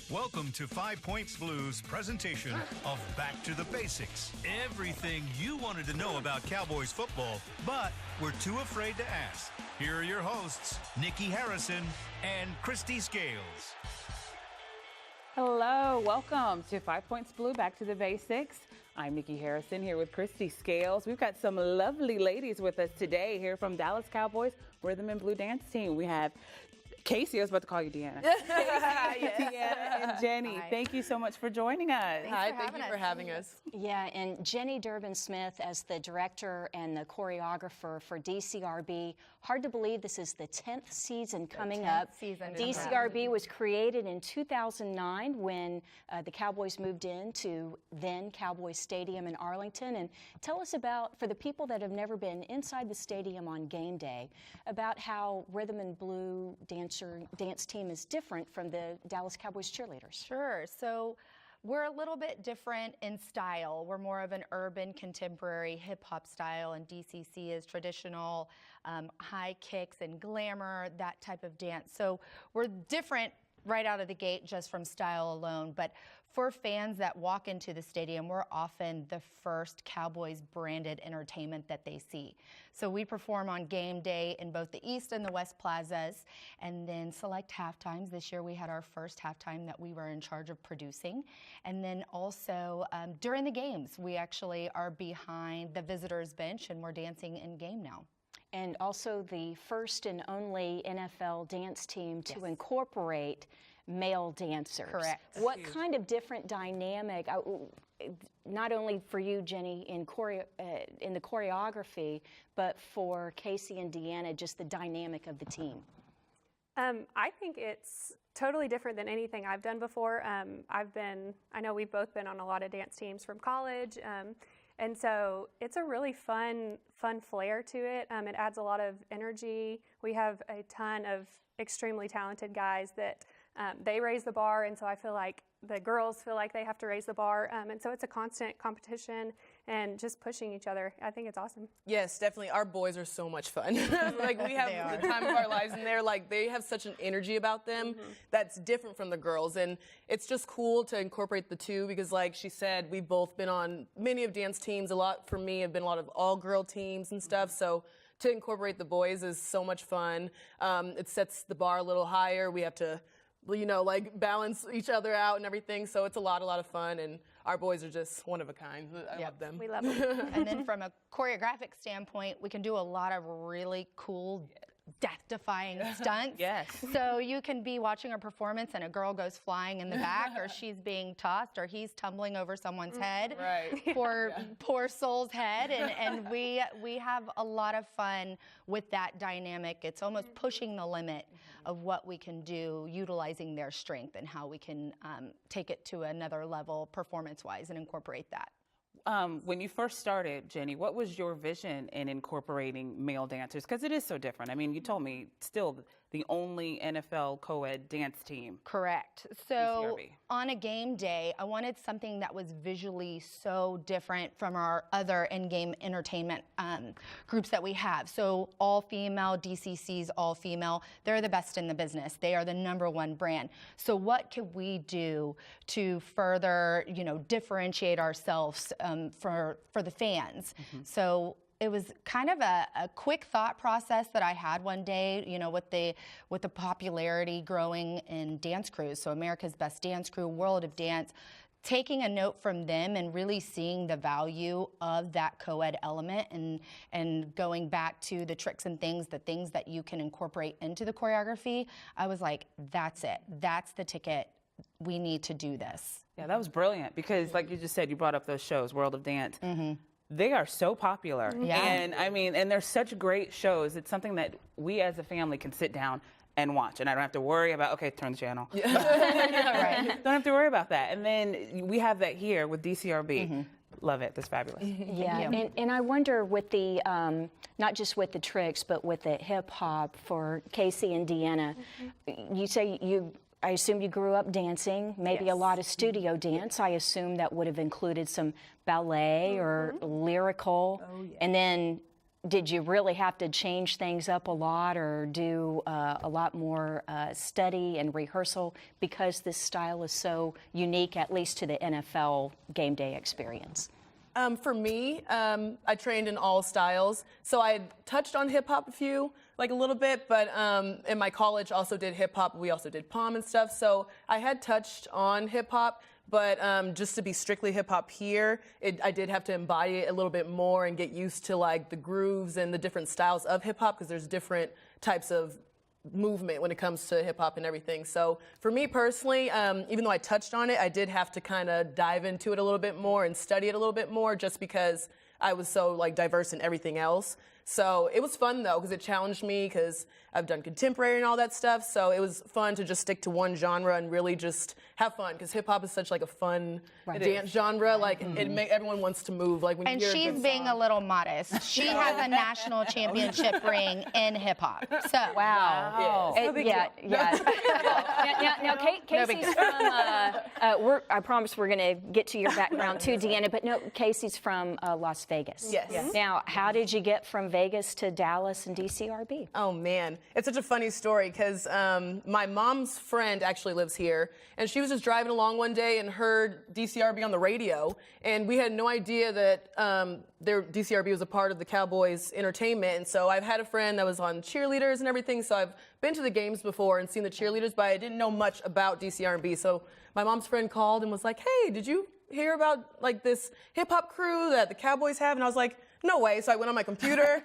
Welcome to 5 Points Blues presentation of Back to the Basics. Everything you wanted to know about Cowboys football, but were too afraid to ask. Here are your hosts, Nikki Harrison and Kristi Scales. Hello, welcome to 5 Points Blue, Back to the Basics. I'm Nikki Harrison here with Kristi Scales. We've got some lovely ladies with us today here from Dallas Cowboys Rhythm and Blue Dance Team. We have Kasey, I was about to call you Deanna. Deanna and Jenny, Hi. Thank you so much for joining us. Hi, thank you for having us. Yeah, and Jenny Durbin-Smith as the director and the choreographer for DCRB. Hard to believe this is the 10th season coming up. DCRB was created in 2009 when the Cowboys moved into then Cowboys Stadium in Arlington. And tell us about, for the people that have never been inside the stadium on game day, about how Rhythm and Blue dance team is different from the Dallas Cowboys cheerleaders. Sure. So we're a little bit different in style. We're more of an urban, contemporary, hip-hop style, and DCC is traditional, high kicks and glamour, that type of dance. So we're different right out of the gate just from style alone. But for fans that walk into the stadium, we're often the first Cowboys branded entertainment that they see. So we perform on game day in both the East and the West plazas, and then select halftimes. This year we had our first halftime that we were in charge of producing. And then also during the games, we actually are behind the visitors bench and we're dancing in game now. And also the first and only NFL dance team to incorporate male dancers. Correct. What kind of different dynamic, not only for you, Jenny, in the choreography, but for Kasey and Deanna, just the dynamic of the team? I think it's totally different than anything I've done before. I know we've both been on a lot of dance teams from college. And so it's a really fun flair to it. It adds a lot of energy. We have a ton of extremely talented guys that they raise the bar, and so I feel like the girls feel like they have to raise the bar. And so it's a constant competition and just pushing each other. I think it's awesome. Yes, definitely. Our boys are so much fun. Like, we have the time of our lives, and they have such an energy about them that's different from the girls. And it's just cool to incorporate the two because, like she said, we've both been on many of dance teams. A lot for me have been a lot of all-girl teams and stuff. So to incorporate the boys is so much fun. It sets the bar a little higher. We have to, like, balance each other out and everything. So it's a lot of fun, and our boys are just one of a kind. I love them. We love them. And then from a choreographic standpoint, we can do a lot of really cool death-defying stunts. Yes. So you can be watching a performance and a girl goes flying in the back, or she's being tossed, or he's tumbling over someone's head. Right. Poor soul's head. And we have a lot of fun with that dynamic. It's almost pushing the limit of what we can do, utilizing their strength and how we can take it to another level performance-wise and incorporate that. When you first started, Jenny, what was your vision in incorporating male dancers? Because it is so different. I mean, you told me still the only NFL co-ed dance team. Correct. So DCRB. On a game day, I wanted something that was visually so different from our other in-game entertainment groups that we have. So all female, DCC's all female. They're the best in the business. They are the #1 brand. So what could we do to further, differentiate ourselves for the fans? So it was kind of a quick thought process that I had one day, with the popularity growing in dance crews. So America's Best Dance Crew, World of Dance, taking a note from them and really seeing the value of that co-ed element and going back to the tricks and things, the things that you can incorporate into the choreography. I was like, that's it. That's the ticket. We need to do this. Yeah, that was brilliant because, like you just said, you brought up those shows, World of Dance. They are so popular. Yeah. And they're such great shows. It's something that we as a family can sit down and watch. And I don't have to worry about, okay, turn the channel. Right. Don't have to worry about that. And then we have that here with DCRB. Love it. That's fabulous. Yeah, and I wonder with the, not just with the tricks, but with the hip hop for Kasey and Deanna, you say I assume you grew up dancing, maybe a lot of studio dance. I assume that would have included some ballet or lyrical. And then did you really have to change things up a lot or do a lot more study and rehearsal because this style is so unique, at least to the NFL game day experience? For me, I trained in all styles. So I had touched on hip hop a little bit, but in my college also did hip hop. We also did pom and stuff. So I had touched on hip hop, but just to be strictly hip hop here, I did have to embody it a little bit more and get used to like the grooves and the different styles of hip hop because there's different types of movement when it comes to hip hop and everything. So for me personally, even though I touched on it, I did have to kind of dive into it a little bit more and study it a little bit more just because I was so like diverse in everything else. So it was fun though because it challenged me because I've done contemporary and all that stuff. So it was fun to just stick to one genre and really just have fun because hip hop is such like a fun dance genre. Like everyone wants to move. Like when and you hear she's a good being song. a little modest. She has a national championship ring in hip hop. So Wow. Yes. Now, Kasey's from, I promise we're going to get to your background too, Deanna, but no, Kasey's from Las Vegas. Yes. Now, how did you get from Vegas to Dallas and DCRB? Oh man, it's such a funny story because my mom's friend actually lives here, and she was just driving along one day and heard DCRB on the radio, and we had no idea that DCRB was a part of the Cowboys entertainment. And so I've had a friend that was on cheerleaders and everything, so I've been to the games before and seen the cheerleaders, but I didn't know much about DCRB. So my mom's friend called and was like, "Hey, did you hear about like this hip hop crew that the Cowboys have?" And I was like, "No way." So I went on my computer,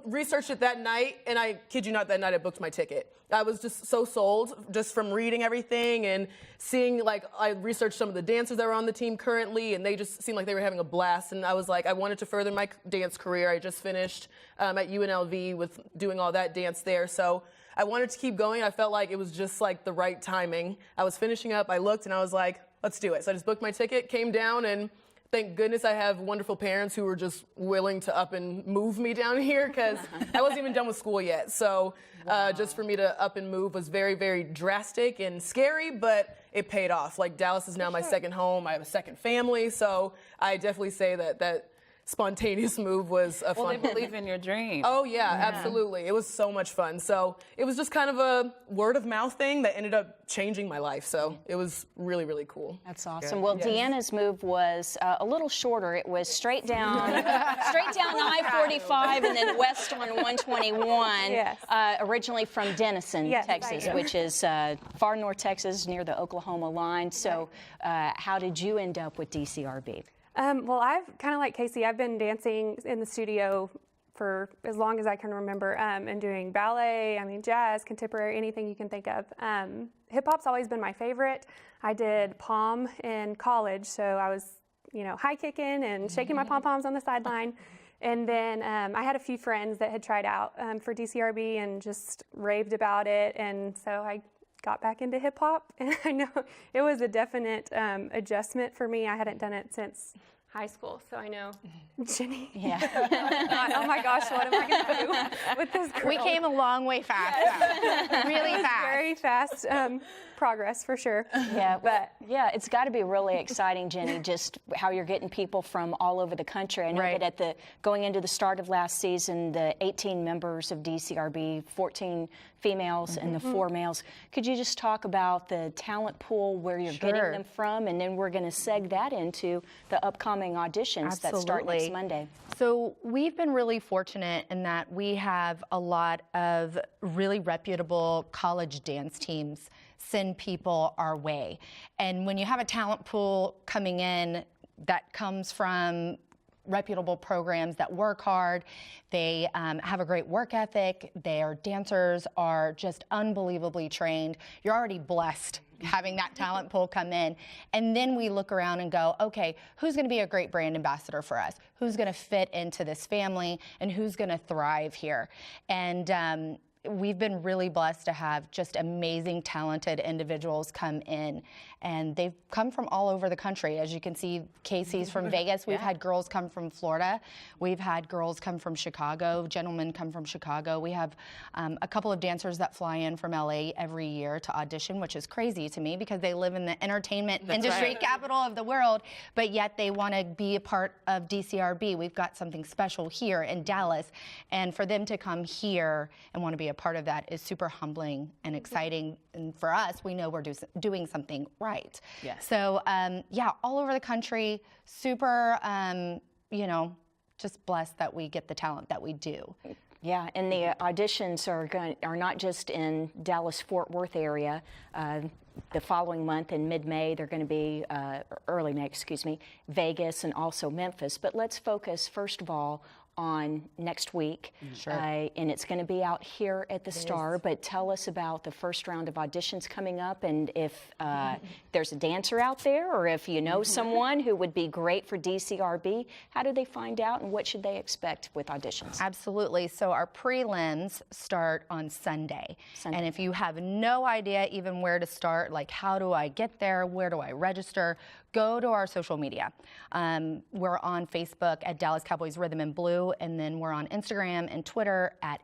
researched it that night, and I kid you not, that night I booked my ticket. I was just so sold just from reading everything and seeing, like, I researched some of the dancers that were on the team currently, and they just seemed like they were having a blast. And I was like, I wanted to further my dance career. I just finished at UNLV with doing all that dance there. So I wanted to keep going. I felt like it was just like the right timing. I was finishing up, I looked, and I was like, let's do it. So I just booked my ticket, came down, and thank goodness I have wonderful parents who were just willing to up and move me down here because I wasn't even done with school yet. So just for me to up and move was very, very drastic and scary, but it paid off. Like Dallas is now my second home. I have a second family. So I definitely say that spontaneous move was a fun Well, they believe in your dream. Oh, yeah, absolutely. It was so much fun. So it was just kind of a word of mouth thing that ended up changing my life. So it was really, really cool. That's awesome. Well, Deanna's move was a little shorter. It was straight down I-45 and then west on 121. Yes. Originally from Denison, Texas, which is far north Texas near the Oklahoma line. So how did you end up with DCRB? Well, I've kind of like Kasey, I've been dancing in the studio for as long as I can remember and doing ballet, jazz, contemporary, anything you can think of. Hip hop's always been my favorite. I did pom in college, so I was, high kicking and shaking my pom-poms on the sideline. And then I had a few friends that had tried out for DCRB and just raved about it. And so I got back into hip hop, and I know it was a definite adjustment for me. I hadn't done it since high school, so I know Jenny. Yeah. Oh my gosh, what am I going to do with this girl? we came a long way fast. Really fast. Very fast progress for sure. Yeah, but it's got to be really exciting, Jenny, just how you're getting people from all over the country. I know that going into the start of last season, the 18 members of DCRB, 14 females and the 4 males. Could you just talk about the talent pool, where you're getting them from, and then we're going to seg that into the upcoming auditions that start next Monday. So we've been really fortunate in that we have a lot of really reputable college dance teams send people our way. And when you have a talent pool coming in that comes from reputable programs that work hard, they have a great work ethic, their dancers are just unbelievably trained, you're already blessed having that talent pool come in. And then we look around and go, okay, who's going to be a great brand ambassador for us? Who's going to fit into this family, and who's going to thrive here? And we've been really blessed to have just amazing, talented individuals come in, and they've come from all over the country. As you can see, Kasey's from Vegas. We've had girls come from Florida. We've had girls come from Chicago, gentlemen come from Chicago. We have a couple of dancers that fly in from LA every year to audition, which is crazy to me because they live in the entertainment industry capital of the world, but yet they want to be a part of DCRB. We've got something special here in Dallas, and for them to come here and want to be a part of that is super humbling and exciting. And for us, we know we're doing something right. Yes. So, yeah, all over the country, super, just blessed that we get the talent that we do. Yeah, and the auditions are not just in Dallas-Fort Worth area. The following month in mid-May, they're going to be, early May, excuse me, Vegas and also Memphis. But let's focus, first of all, on next week. Sure. And it's going to be out here at the Star. But tell us about the first round of auditions coming up, and if there's a dancer out there, or if you know someone who would be great for DCRB, how do they find out, and what should they expect with auditions? Absolutely. So our prelims start on Sunday. And if you have no idea even where to start, like how do I get there, where do I register, go to our social media. We're on Facebook at Dallas Cowboys Rhythm and Blue, and then we're on Instagram and Twitter at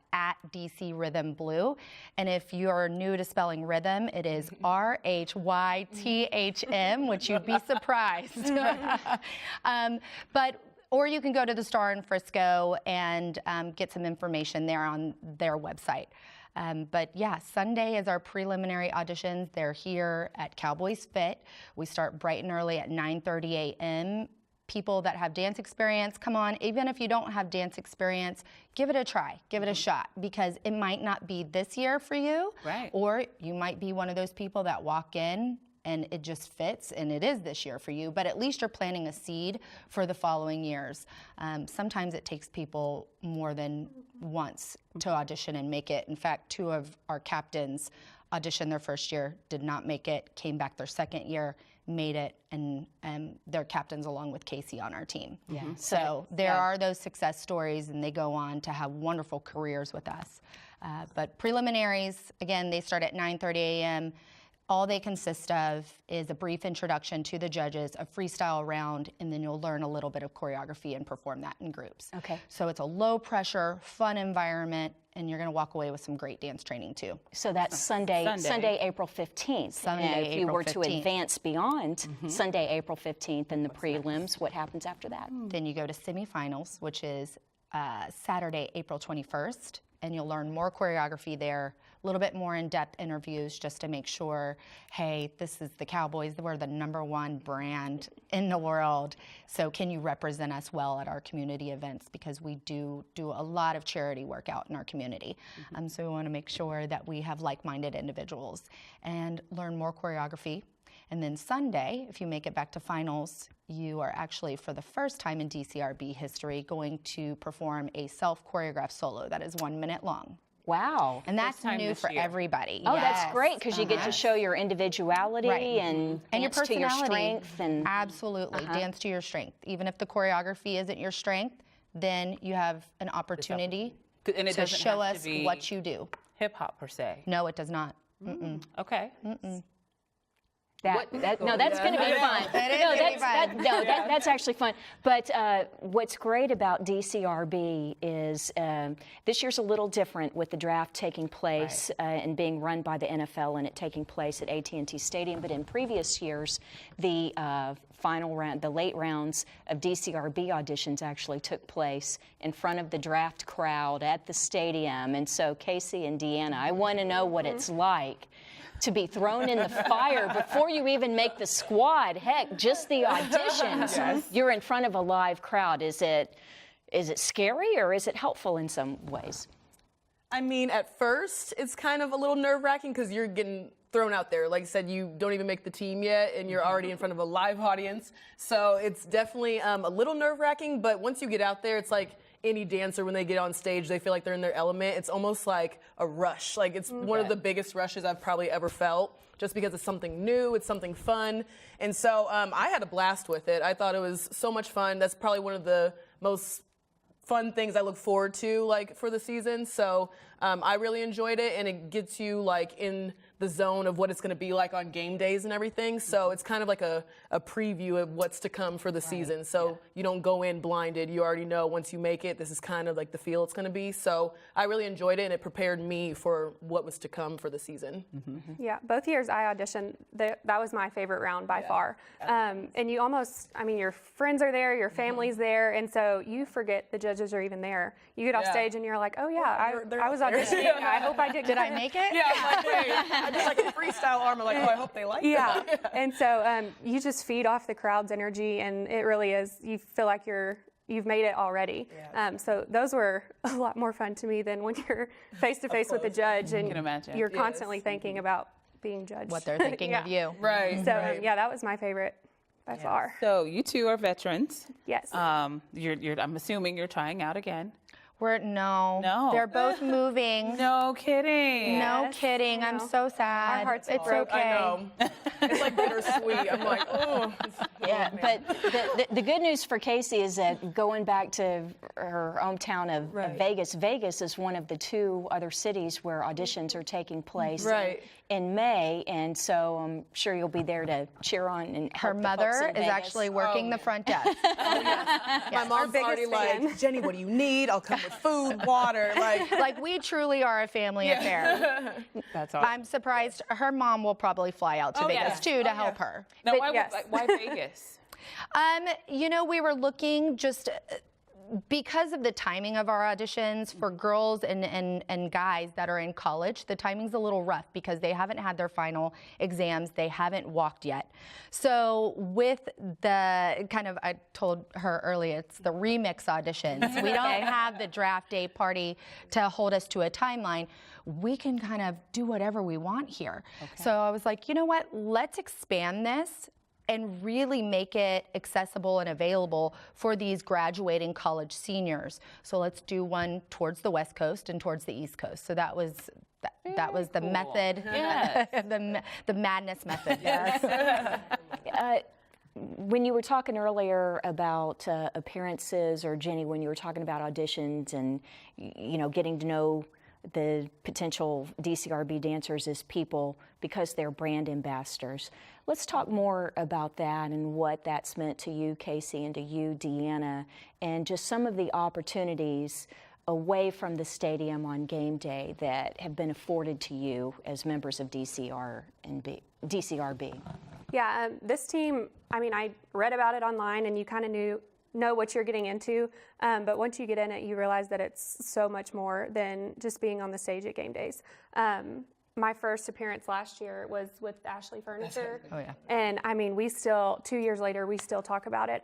DC Rhythm Blue. And if you're new to spelling rhythm, it is RHYTHM, which you'd be surprised. Or you can go to the Star in Frisco and get some information there on their website. But yeah, Sunday is our preliminary auditions. They're here at Cowboys Fit. We start bright and early at 9:30 a.m. People that have dance experience, come on. Even if you don't have dance experience, give it a try, give it a shot, because it might not be this year for you. Right. Or you might be one of those people that walk in and it just fits, and it is this year for you, but at least you're planting a seed for the following years. Sometimes it takes people more than once to audition and make it. In fact, 2 of our captains auditioned their first year, did not make it, came back their second year, made it, and they're captains along with Kasey on our team. Yeah. So there are those success stories, and they go on to have wonderful careers with us. But preliminaries, again, they start at 9:30 a.m. All they consist of is a brief introduction to the judges, a freestyle round, and then you'll learn a little bit of choreography and perform that in groups. Okay. So it's a low pressure, fun environment, and you're gonna walk away with some great dance training too. So that's Sunday, April 15th. Sunday, if you April were to 15th. advance beyond Sunday, April 15th and the prelims, what happens after that? Then you go to semifinals, which is Saturday, April 21st, and you'll learn more choreography there, a little bit more in-depth interviews just to make sure, hey, this is the Cowboys, we're the #1 brand in the world, so can you represent us well at our community events, because we do a lot of charity work out in our community. So we want to make sure that we have like-minded individuals and learn more choreography. And then Sunday, if you make it back to finals, you are actually, for the first time in DCRB history, going to perform a self-choreographed solo that is 1 minute long. Wow. And that's new for everybody. Oh, that's great, because you get to show your individuality and your personality. to your strength. And absolutely, dance to your strength. Even if the choreography isn't your strength, then you have an opportunity to show us what you do. Hip hop per se. No, it does not. Okay. that's going to be fun. That's actually fun. But what's great about DCRB is this year's a little different with the draft taking place and being run by the NFL, and it taking place at AT&T Stadium. But in previous years, the final round, the late rounds of DCRB auditions actually took place in front of the draft crowd at the stadium. And so, Kasey and Deanna, I want to know what it's like to be thrown in the fire before you even make the squad. Heck, just the auditions. You're in front of a live crowd. Is it scary, or is it helpful in some ways? I mean, at first, it's kind of a little nerve-wracking because you're getting thrown out there. Like I said, you don't even make the team yet, and you're already in front of a live audience. So it's definitely a little nerve-wracking, but once you get out there, it's like any dancer, when they get on stage, they feel like they're in their element. It's almost like a rush. Like, it's one of the biggest rushes I've probably ever felt, just because it's something new, it's something fun. And so I had a blast with it. I thought it was so much fun. That's probably one of the most fun things I look forward to like for the season. So I really enjoyed it, and it gets you like in the zone of what it's going to be like on game days and everything. So it's kind of like a preview of what's to come for the season. So you don't go in blinded. You already know once you make it, this is kind of like the feel it's going to be. So I really enjoyed it, and it prepared me for what was to come for the season. Yeah, both years I auditioned. That was my favorite round by far. And you almost, I mean, your friends are there, your family's there, and so you forget the judges are even there. You get off stage and you're like, oh yeah, I was auditioning. I hope I did. Did I make it? Yeah, I'm like, wait, I did like a freestyle arm. I'm like, oh, I hope they like it. And so you just feed off the crowd's energy, and it really is. You feel like you've made it already. So those were a lot more fun to me than when you're face to face with the judge, and you're constantly thinking about being judged. What they're thinking of you. Right. So that was my favorite by far. So you two are veterans. Yes. I'm assuming you're trying out again. No. They're both moving. No kidding. No kidding. I'm so sad. Our hearts it's broke. okay. I know. It's like bittersweet. I'm like, oh. Yeah, but the good news for Kasey is that going back to her hometown of Vegas, Vegas is one of the 2 other cities where auditions are taking place in May, and so I'm sure you'll be there to cheer on and help Her mother the folks in is Vegas. actually working the front desk. My mom's already like, Jenny, what do you need? I'll come with food, water. Like we truly are a family affair. That's awesome. I'm surprised her mom will probably fly out to Vegas too to help her. Now, why Vegas? You know, we were looking just because of the timing of our auditions for girls and guys that are in college. The timing's a little rough because they haven't had their final exams. They haven't walked yet. So with the kind of, I told her earlier, it's the remix auditions. We don't have the draft day party to hold us to a timeline. We can kind of do whatever we want here. So I was like, you know what? Let's expand this and really make it accessible and available for these graduating college seniors. So let's do one towards the West Coast and towards the East Coast. So that was the method, the madness method. When you were talking earlier about appearances, or Jenny, when you were talking about auditions and getting to know the potential DCRB dancers as people because they're brand ambassadors. Let's talk more about that and what that's meant to you, Kasey, and to you, Deanna, and just some of the opportunities away from the stadium on game day that have been afforded to you as members of DCRB. Yeah, this team, I mean, I read about it online, and you kind of know what you're getting into, but once you get in it, you realize that it's so much more than just being on the stage at game days. My first appearance last year was with Ashley Furniture. Oh, yeah. And I mean, 2 years later, we still talk about it.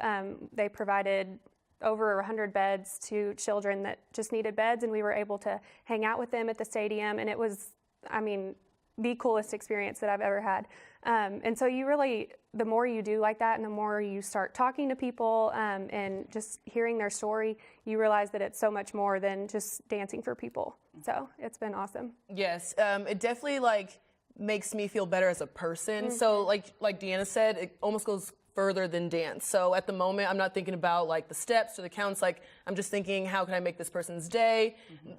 They provided over 100 beds to children that just needed beds, and we were able to hang out with them at the stadium, and it was, I mean, the coolest experience that I've ever had. And so you really, the more you do like that and the more you start talking to people and just hearing their story, you realize that it's so much more than just dancing for people. So it's been awesome. Yes, it definitely makes me feel better as a person. So like Deanna said, it almost goes further than dance. So at the moment, I'm not thinking about the steps or the counts. I'm just thinking, how can I make this person's day?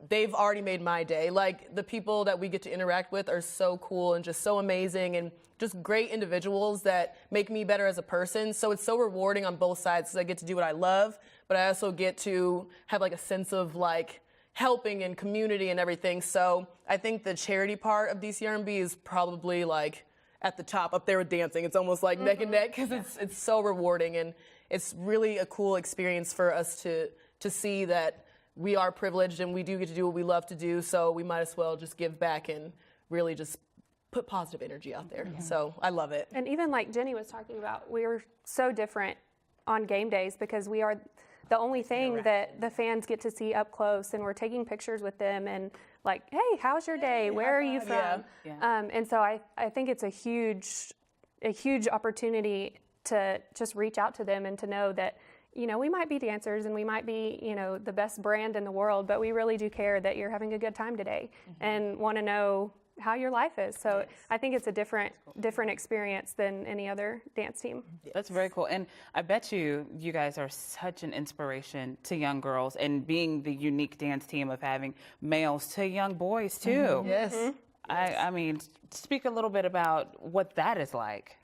They've already made my day. The people that we get to interact with are so cool and just so amazing and just great individuals that make me better as a person. So it's so rewarding on both sides because I get to do what I love, but I also get to have a sense of helping and community and everything. So I think the charity part of DCRB is probably at the top up there with dancing. It's almost neck and neck because it's so rewarding, and it's really a cool experience for us to see that we are privileged and we do get to do what we love to do, so we might as well just give back and really just put positive energy out there. So I love it. And even like Jenny was talking about, we're so different on game days because we are the only thing that the fans get to see up close, and we're taking pictures with them and hey, how's your day? Where are you from? And so I think it's a huge opportunity to just reach out to them and to know that, we might be dancers and we might be, the best brand in the world, but we really do care that you're having a good time today and want to know how your life is. So I think it's a different experience than any other dance team. That's very cool. And I bet you guys are such an inspiration to young girls, and being the unique dance team of having males to young boys too. Yes. I mean, speak a little bit about what that is like.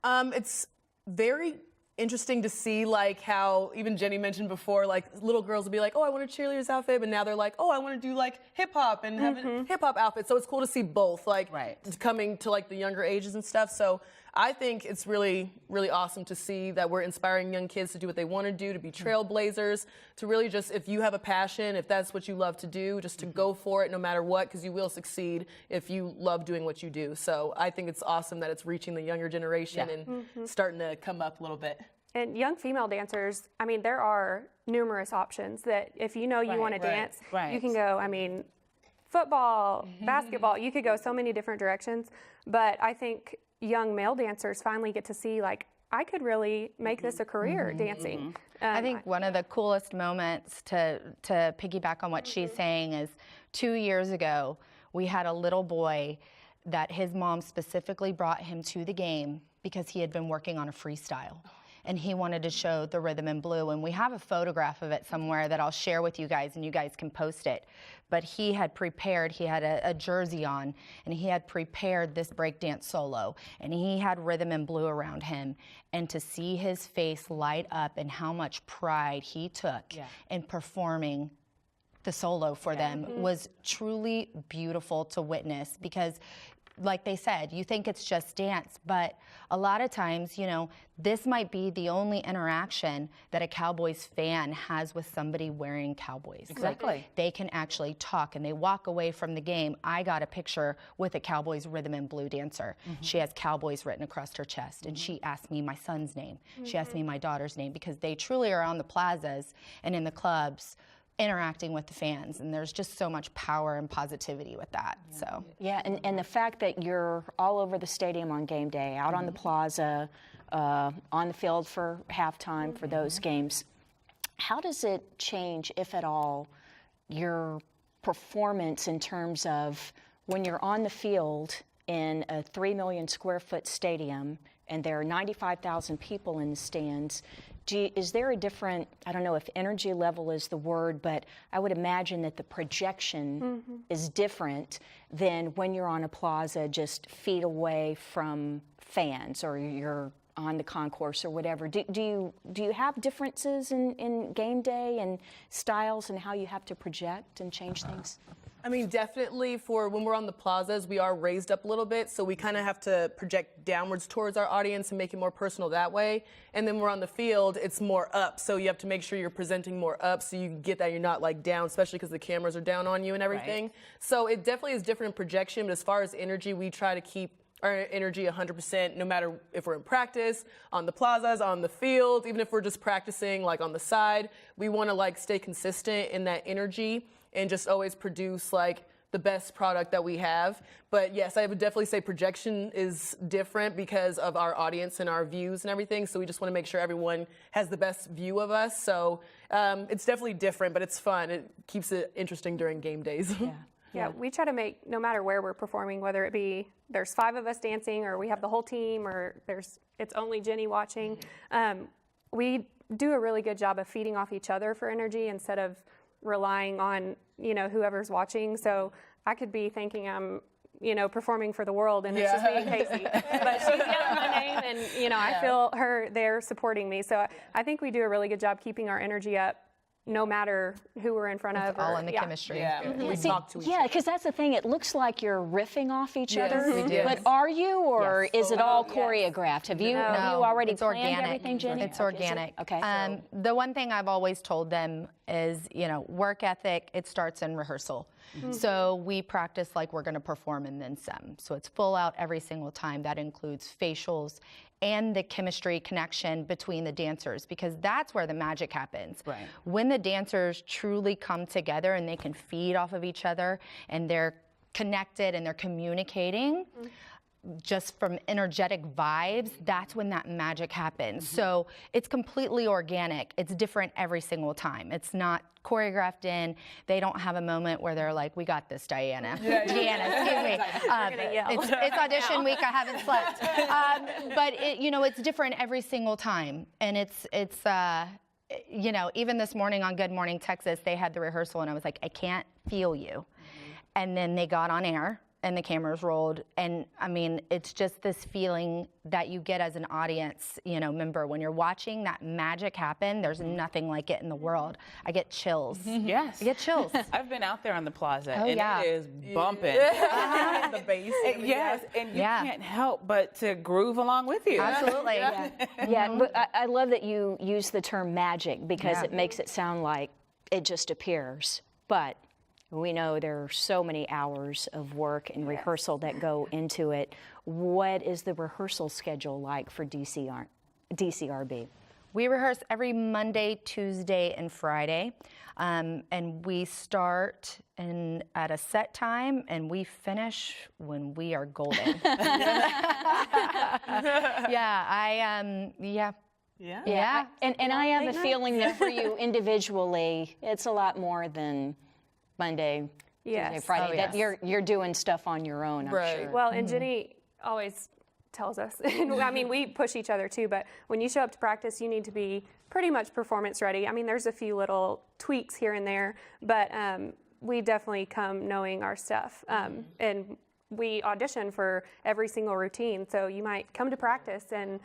It's very interesting to see, like, how even Jenny mentioned before, like, little girls will be like, oh, I want a cheerleader's outfit, but now they're like, oh, I want to do like hip hop and have a hip hop outfit. So it's cool to see both, like, coming to like the younger ages and stuff. So I think it's really, really awesome to see that we're inspiring young kids to do what they want to do, to be trailblazers, to really just, if you have a passion, if that's what you love to do, just to go for it no matter what, because you will succeed if you love doing what you do. So I think it's awesome that it's reaching the younger generation and starting to come up a little bit. And young female dancers, I mean, there are numerous options that if you know you want to dance, you can go, I mean, football, basketball, you could go so many different directions. But I think young male dancers finally get to see, like, I could really make this a career, dancing. I think one of the coolest moments to piggyback on what she's saying is 2 years ago, we had a little boy that his mom specifically brought him to the game because he had been working on a freestyle. And he wanted to show the rhythm and blue. And we have a photograph of it somewhere that I'll share with you guys, and you guys can post it. But he had prepared, he had a jersey on, and he had prepared this breakdance solo. And he had rhythm and blue around him. And to see his face light up and how much pride he took in performing the solo for them was truly beautiful to witness, because like they said, you think it's just dance, but a lot of times, you know, this might be the only interaction that a Cowboys fan has with somebody wearing Cowboys. Exactly. They can actually talk, and they walk away from the game. I got a picture with a Cowboys rhythm and blue dancer. She has Cowboys written across her chest, and she asked me my son's name. She asked me my daughter's name, because they truly are on the plazas and in the clubs interacting with the fans, and there's just so much power and positivity with that. So and the fact that you're all over the stadium on game day, out on the plaza, on the field for halftime for those games, how does it change, if at all, your performance in terms of when you're on the field in a 3 million square foot stadium and there are 95,000 people in the stands? Is there a different, I don't know if energy level is the word, but I would imagine that the projection is different than when you're on a plaza just feet away from fans, or you're on the concourse or whatever. Do you have differences in game day and styles and how you have to project and change things? I mean, definitely for when we're on the plazas, we are raised up a little bit, so we kind of have to project downwards towards our audience and make it more personal that way. And then we're on the field, it's more up, so you have to make sure you're presenting more up so you get that you're not like down, especially because the cameras are down on you and everything. So it definitely is different in projection, but as far as energy, we try to keep our energy 100%, no matter if we're in practice, on the plazas, on the field, even if we're just practicing like on the side. We want to like stay consistent in that energy and just always produce like the best product that we have. But yes, I would definitely say projection is different because of our audience and our views and everything. So we just want to make sure everyone has the best view of us. So it's definitely different, but it's fun. It keeps it interesting during game days. Yeah, we try to make, no matter where we're performing, whether it be there's 5 of us dancing or we have the whole team or it's only Jenny watching, we do a really good job of feeding off each other for energy instead of relying on, you know, whoever's watching. So I could be thinking I'm, you know, performing for the world and it's just me and Kasey. But she's yelling my name and, you know, I feel her there supporting me. So I think we do a really good job keeping our energy up no matter who we're in front of. All in the chemistry. We talk to each other. Yeah, because that's the thing. It looks like you're riffing off each other. we do. But are you, or is it all choreographed? Have you already it's planned organic. everything, Jenny? It's organic. Okay. The one thing I've always told them is, you know, work ethic, it starts in rehearsal. So we practice like we're going to perform and then some. So it's full out every single time. That includes facials and the chemistry connection between the dancers, because that's where the magic happens. When the dancers truly come together and they can feed off of each other and they're connected and they're communicating, just from energetic vibes, that's when that magic happens. So it's completely organic. It's different every single time. It's not choreographed in. They don't have a moment where they're like, we got this, Deanna. Deanna, excuse me. It's audition week. I haven't slept. But it's different every single time. And it's even this morning on Good Morning Texas, they had the rehearsal and I was like, I can't feel you. And then they got on air and the cameras rolled. And I mean, it's just this feeling that you get as an audience, member. When you're watching that magic happen, there's nothing like it in the world. I get chills. Yes. I get chills. I've been out there on the plaza and yeah. it is bumping. The bass. Yes, and you can't help but to groove along with you. Absolutely. But I love that you use the term magic because it makes it sound like it just appears. But we know there are so many hours of work and rehearsal that go into it. What is the rehearsal schedule like for DCRB? We rehearse every Monday, Tuesday, and Friday. And we start at a set time, and we finish when we are golden. Yeah. And I have a feeling that for you individually, it's a lot more than Monday, Tuesday, Friday. That you're doing stuff on your own, I'm sure. Well, and Jenny always tells us, I mean, we push each other too, but when you show up to practice, you need to be pretty much performance ready. I mean, there's a few little tweaks here and there, but we definitely come knowing our stuff. And we audition for every single routine. So you might come to practice and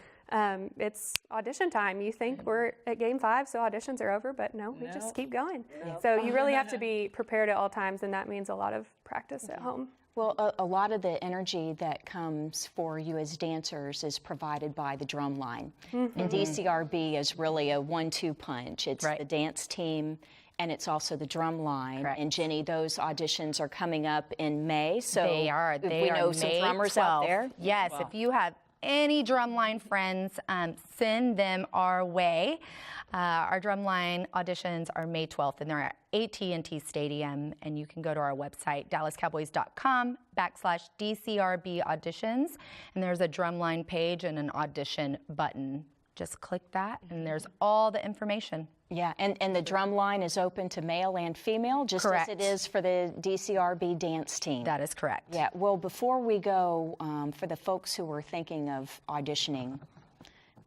it's audition time. You think we're at game 5, so auditions are over, but no, we just keep going. So you really have to be prepared at all times, and that means a lot of practice at home. Well, a lot of the energy that comes for you as dancers is provided by the drum line. And DCRB is really a 1-2 punch. It's the dance team, and it's also the drum line. Correct. And Jenny, those auditions are coming up in May. So they are. We know some May drummers 12th. out there. Yes, if you have any drumline friends, send them our way. Our drumline auditions are May 12th, and they're at AT&T Stadium, and you can go to our website, dallascowboys.com/DCRB auditions, and there's a drumline page and an audition button. Just click that, and there's all the information. Yeah, and the drum line is open to male and female, just Correct. as it is for the DCRB dance team. That is correct. Yeah, well, before we go, for the folks who are thinking of auditioning,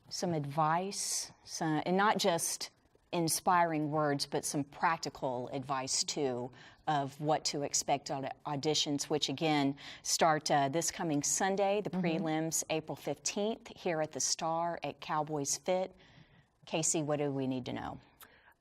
some advice, and not just inspiring words, but some practical advice, too, of what to expect on auditions, which, again, start this coming Sunday, the prelims, April 15th, here at the Star at Cowboys Fit. Kasey, what do we need to know?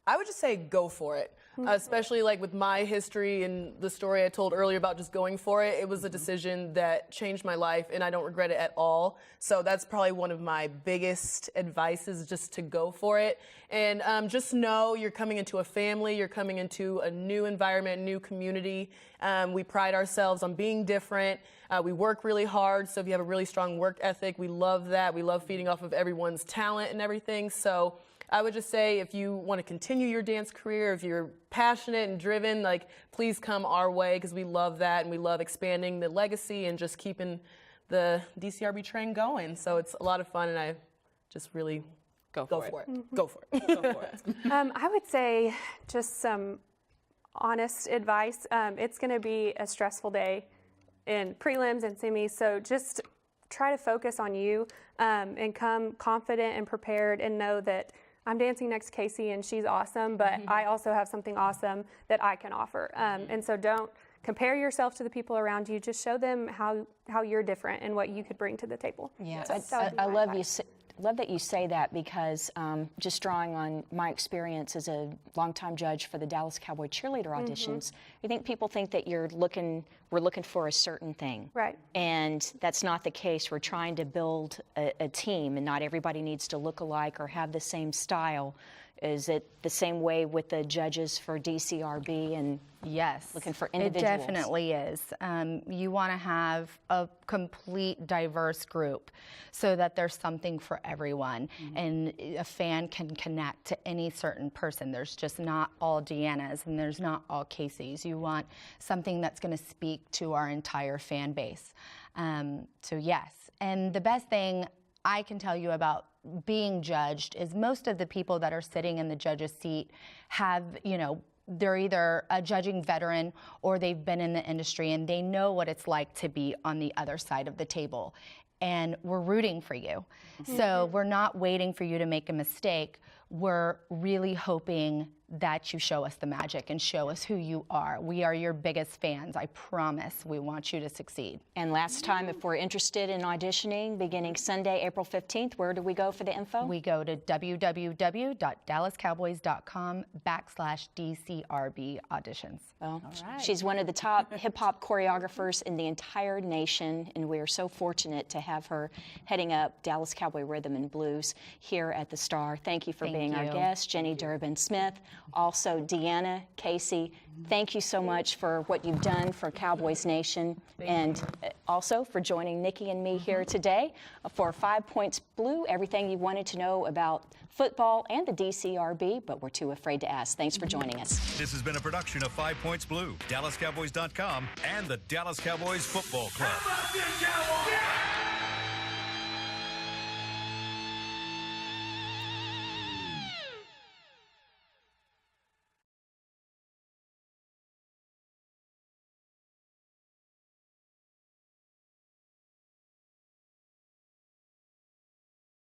I would just say go for it, especially like with my history and the story I told earlier about just going for it. It was a decision that changed my life, and I don't regret it at all. So that's probably one of my biggest advices, just to go for it. And just know you're coming into a family, you're coming into a new environment, new community. We pride ourselves on being different. We work really hard, so if you have a really strong work ethic, we love that. We love feeding off of everyone's talent and everything. So I would just say, if you want to continue your dance career, if you're passionate and driven, like, please come our way, because we love that, and we love expanding the legacy and just keeping the DCRB train going. So it's a lot of fun, and I just really go for it. Go for it. Go for it. I would say just some honest advice. It's going to be a stressful day in prelims and semis, so just try to focus on you and come confident and prepared, and know that I'm dancing next to Kasey and she's awesome, but I also have something awesome that I can offer. And so don't compare yourself to the people around you. Just show them how you're different and what you could bring to the table. Yeah, So I love that you say that, because just drawing on my experience as a longtime judge for the Dallas Cowboy cheerleader auditions, I think people think that we're looking for a certain thing. Right. And that's not the case. We're trying to build a team, and not everybody needs to look alike or have the same style. Is it the same way with the judges for DCRB and yes, looking for individuals? It definitely is. You want to have a complete diverse group so that there's something for everyone, and a fan can connect to any certain person. There's just not all Deannas and there's not all Kaseys. You want something that's going to speak to our entire fan base. So yes, and the best thing I can tell you about being judged is most of the people that are sitting in the judge's seat have, they're either a judging veteran or they've been in the industry and they know what it's like to be on the other side of the table. And we're rooting for you. So we're not waiting for you to make a mistake. We're really hoping that you show us the magic and show us who you are. We are your biggest fans. I promise we want you to succeed. And last time, if we're interested in auditioning beginning Sunday, April 15th, where do we go for the info? We go to www.dallascowboys.com/DCRB auditions. Well, she's one of the top hip-hop choreographers in the entire nation, and we are so fortunate to have her heading up Dallas Cowboy Rhythm and Blues here at the Star. Thank you for being our guest, Jenny Durbin-Smith. Also, Deanna, Kasey, thank you so much for what you've done for Cowboys Nation, and also for joining Nikki and me here today for 5 Points Blue, everything you wanted to know about football and the DCRB, but we're too afraid to ask. Thanks for joining us. This has been a production of 5 Points Blue, DallasCowboys.com, and the Dallas Cowboys Football Club.